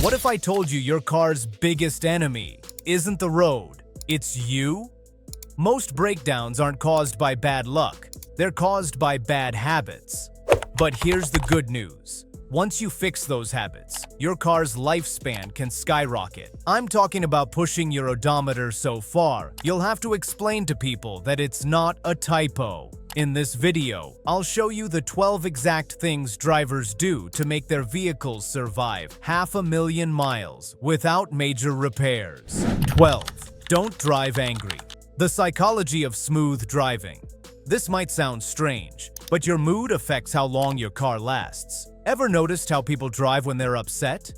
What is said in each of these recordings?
What if I told you your car's biggest enemy isn't the road, it's you? Most breakdowns aren't caused by bad luck, they're caused by bad habits. But here's the good news. Once you fix those habits, your car's lifespan can skyrocket. I'm talking about pushing your odometer so far, you'll have to explain to people that it's not a typo. In this video, I'll show you the 12 exact things drivers do to make their vehicles survive 500,000 miles without major repairs. 12. Don't drive angry. The psychology of smooth driving. This might sound strange, but your mood affects how long your car lasts. Ever noticed how people drive when they're upset?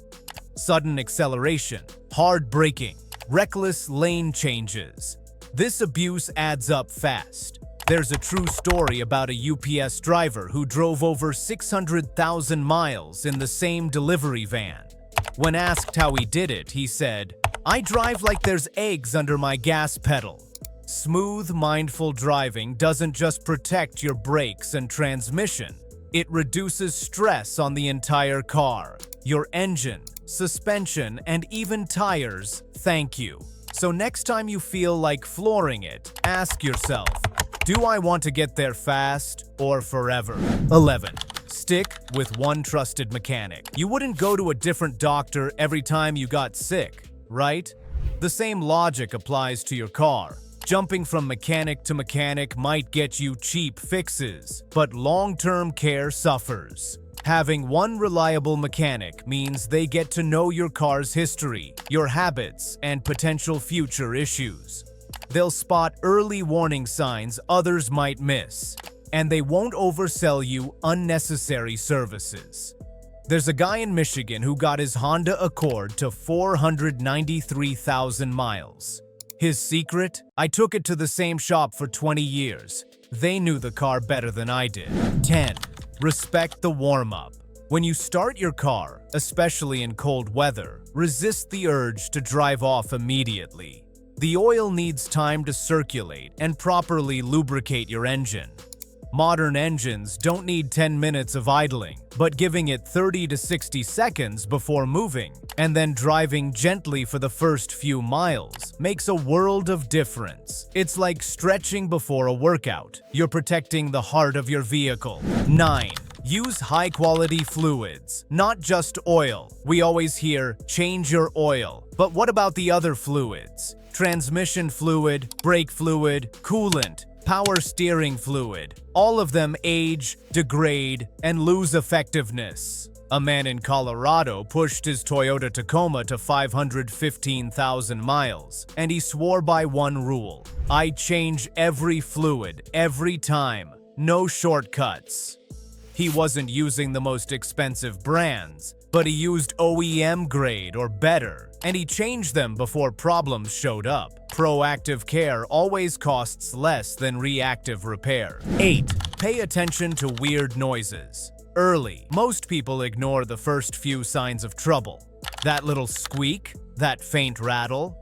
Sudden acceleration, hard braking, reckless lane changes. This abuse adds up fast. There's a true story about a UPS driver who drove over 600,000 miles in the same delivery van. When asked how he did it, he said, "I drive like there's eggs under my gas pedal." Smooth, mindful driving doesn't just protect your brakes and transmission. It reduces stress on the entire car. Your engine, suspension, and even tires thank you. So next time you feel like flooring it, ask yourself, do I want to get there fast or forever? 11. Stick with one trusted mechanic. You wouldn't go to a different doctor every time you got sick, right? The same logic applies to your car. Jumping from mechanic to mechanic might get you cheap fixes, but long-term care suffers. Having one reliable mechanic means they get to know your car's history, your habits, and potential future issues. They'll spot early warning signs others might miss, and they won't oversell you unnecessary services. There's a guy in Michigan who got his Honda Accord to 493,000 miles. His secret? I took it to the same shop for 20 years. They knew the car better than I did. 10. Respect the warm-up. When you start your car, especially in cold weather, resist the urge to drive off immediately. The oil needs time to circulate and properly lubricate your engine. Modern engines don't need 10 minutes of idling, but giving it 30 to 60 seconds before moving, and then driving gently for the first few miles, makes a world of difference. It's like stretching before a workout. You're protecting the heart of your vehicle. 9. Use high-quality fluids, not just oil. We always hear, change your oil. But what about the other fluids? Transmission fluid, brake fluid, coolant, power steering fluid. All of them age, degrade, and lose effectiveness. A man in Colorado pushed his Toyota Tacoma to 515,000 miles, and he swore by one rule: I change every fluid, every time. No shortcuts. He wasn't using the most expensive brands, but he used OEM grade or better, and he changed them before problems showed up. Proactive care always costs less than reactive repair. 8. Pay attention to weird noises. Early, most people ignore the first few signs of trouble. That little squeak, that faint rattle,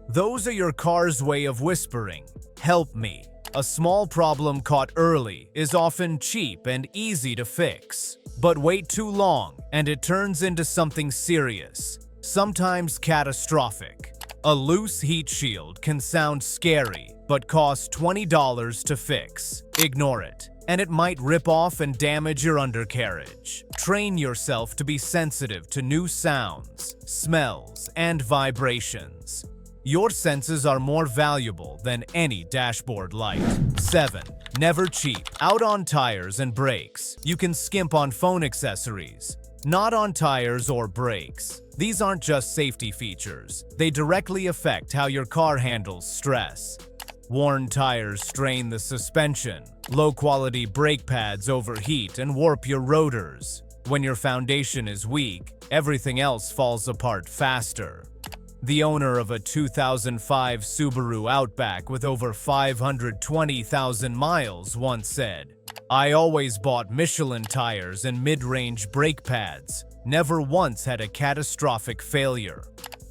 those are your car's way of whispering, "Help me." A small problem caught early is often cheap and easy to fix. But wait too long, and it turns into something serious, sometimes catastrophic. A loose heat shield can sound scary, but cost $20 to fix. Ignore it, and it might rip off and damage your undercarriage. Train yourself to be sensitive to new sounds, smells, and vibrations. Your senses are more valuable than any dashboard light. 7. Never cheap. Out on tires and brakes. You can skimp on phone accessories, not on tires or brakes. These aren't just safety features. They directly affect how your car handles stress. Worn tires strain the suspension. Low-quality brake pads overheat and warp your rotors. When your foundation is weak, everything else falls apart faster. The owner of a 2005 Subaru Outback with over 520,000 miles once said, "I always bought Michelin tires and mid-range brake pads. Never once had a catastrophic failure."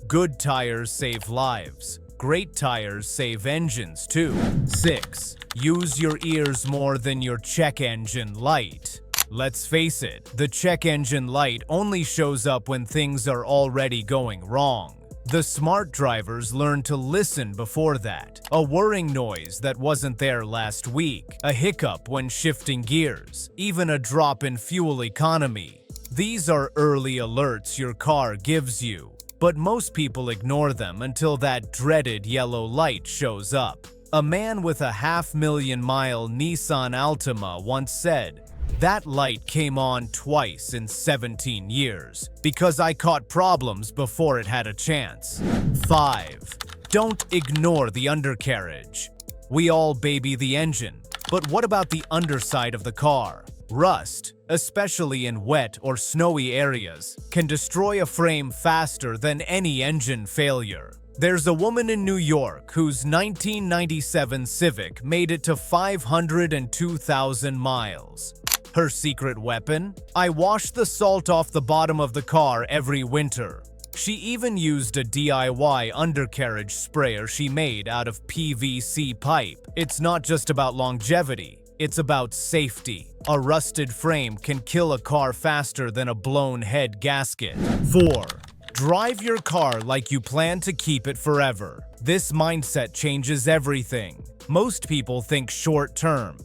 Good tires save lives. Great tires save engines too. 6. Use your ears more than your check engine light. Let's face it, the check engine light only shows up when things are already going wrong. The smart drivers learn to listen before that. A whirring noise that wasn't there last week, a hiccup when shifting gears, even a drop in fuel economy. These are early alerts your car gives you, but most people ignore them until that dreaded yellow light shows up. A man with a 500,000-mile Nissan Altima once said, "That light came on twice in 17 years because I caught problems before it had a chance." 5. Don't ignore the undercarriage. We all baby the engine, but what about the underside of the car? Rust, especially in wet or snowy areas, can destroy a frame faster than any engine failure. There's a woman in New York whose 1997 Civic made it to 502,000 miles. Her secret weapon? I washed the salt off the bottom of the car every winter. She even used a DIY undercarriage sprayer she made out of PVC pipe. It's not just about longevity, it's about safety. A rusted frame can kill a car faster than a blown head gasket. 4. Drive your car like you plan to keep it forever. This mindset changes everything. Most people think short term.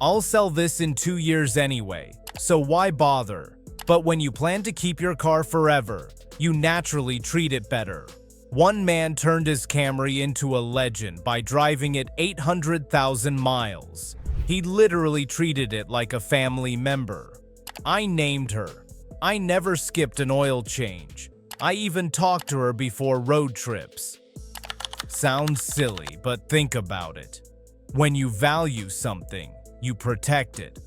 I'll sell this in 2 years anyway, so why bother? But when you plan to keep your car forever, you naturally treat it better. One man turned his Camry into a legend by driving it 800,000 miles. He literally treated it like a family member. I named her. I never skipped an oil change. I even talked to her before road trips. Sounds silly, but think about it. When you value something, you protect it.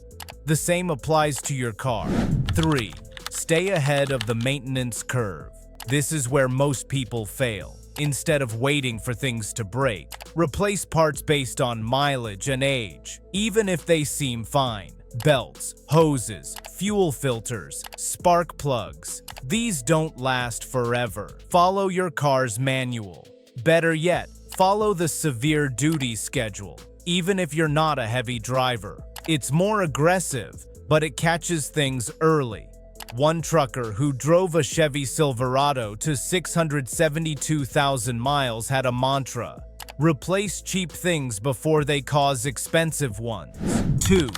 The same applies to your car. 3. Stay ahead of the maintenance curve. This is where most people fail. Instead of waiting for things to break, replace parts based on mileage and age, even if they seem fine. Belts, hoses, fuel filters, spark plugs. These don't last forever. Follow your car's manual. Better yet, follow the severe duty schedule. Even if you're not a heavy driver, it's more aggressive, but it catches things early. One trucker who drove a Chevy Silverado to 672,000 miles had a mantra: replace cheap things before they cause expensive ones. 2.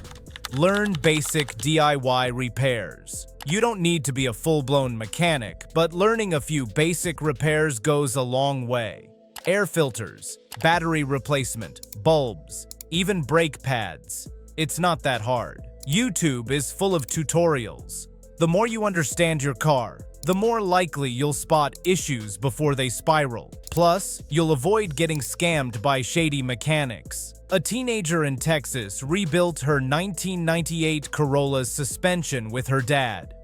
Learn basic DIY repairs. You don't need to be a full-blown mechanic, but learning a few basic repairs goes a long way. Air filters, battery replacement, bulbs, even brake pads. It's not that hard. YouTube is full of tutorials. The more you understand your car, the more likely you'll spot issues before they spiral. Plus, you'll avoid getting scammed by shady mechanics. A teenager in Texas rebuilt her 1998 Corolla's suspension with her dad.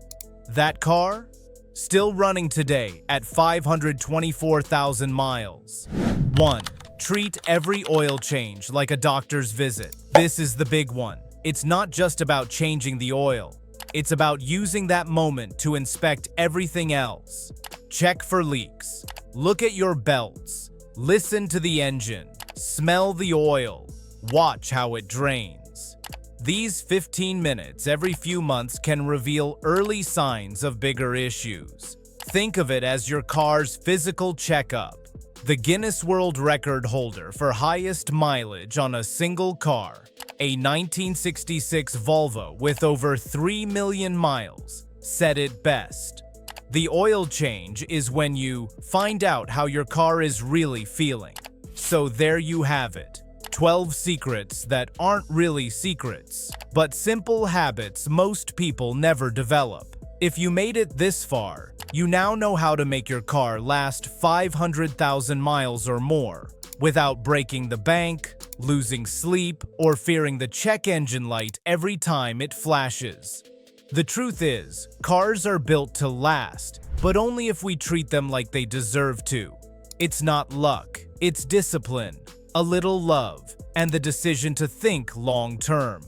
That car? Still running today at 524,000 miles. 1. Treat every oil change like a doctor's visit. This is the big one. It's not just about changing the oil. It's about using that moment to inspect everything else. Check for leaks. Look at your belts. Listen to the engine. Smell the oil. Watch how it drains. These 15 minutes every few months can reveal early signs of bigger issues. Think of it as your car's physical checkup. The Guinness World Record holder for highest mileage on a single car, a 1966 Volvo with over 3 million miles, said it best. The oil change is when you find out how your car is really feeling. So there you have it. 12 secrets that aren't really secrets, but simple habits most people never develop. If you made it this far, you now know how to make your car last 500,000 miles or more without breaking the bank, losing sleep, or fearing the check engine light every time it flashes. The truth is, cars are built to last, but only if we treat them like they deserve to. It's not luck, it's discipline, a little love, and the decision to think long-term.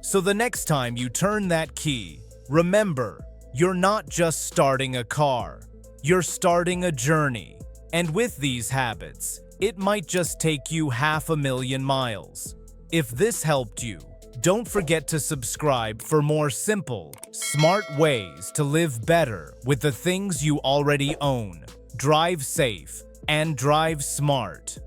So the next time you turn that key, remember, you're not just starting a car, you're starting a journey. And with these habits, it might just take you 500,000 miles. If this helped you, Don't forget to subscribe for more simple, smart ways to live better with the things you already own. Drive safe and drive smart.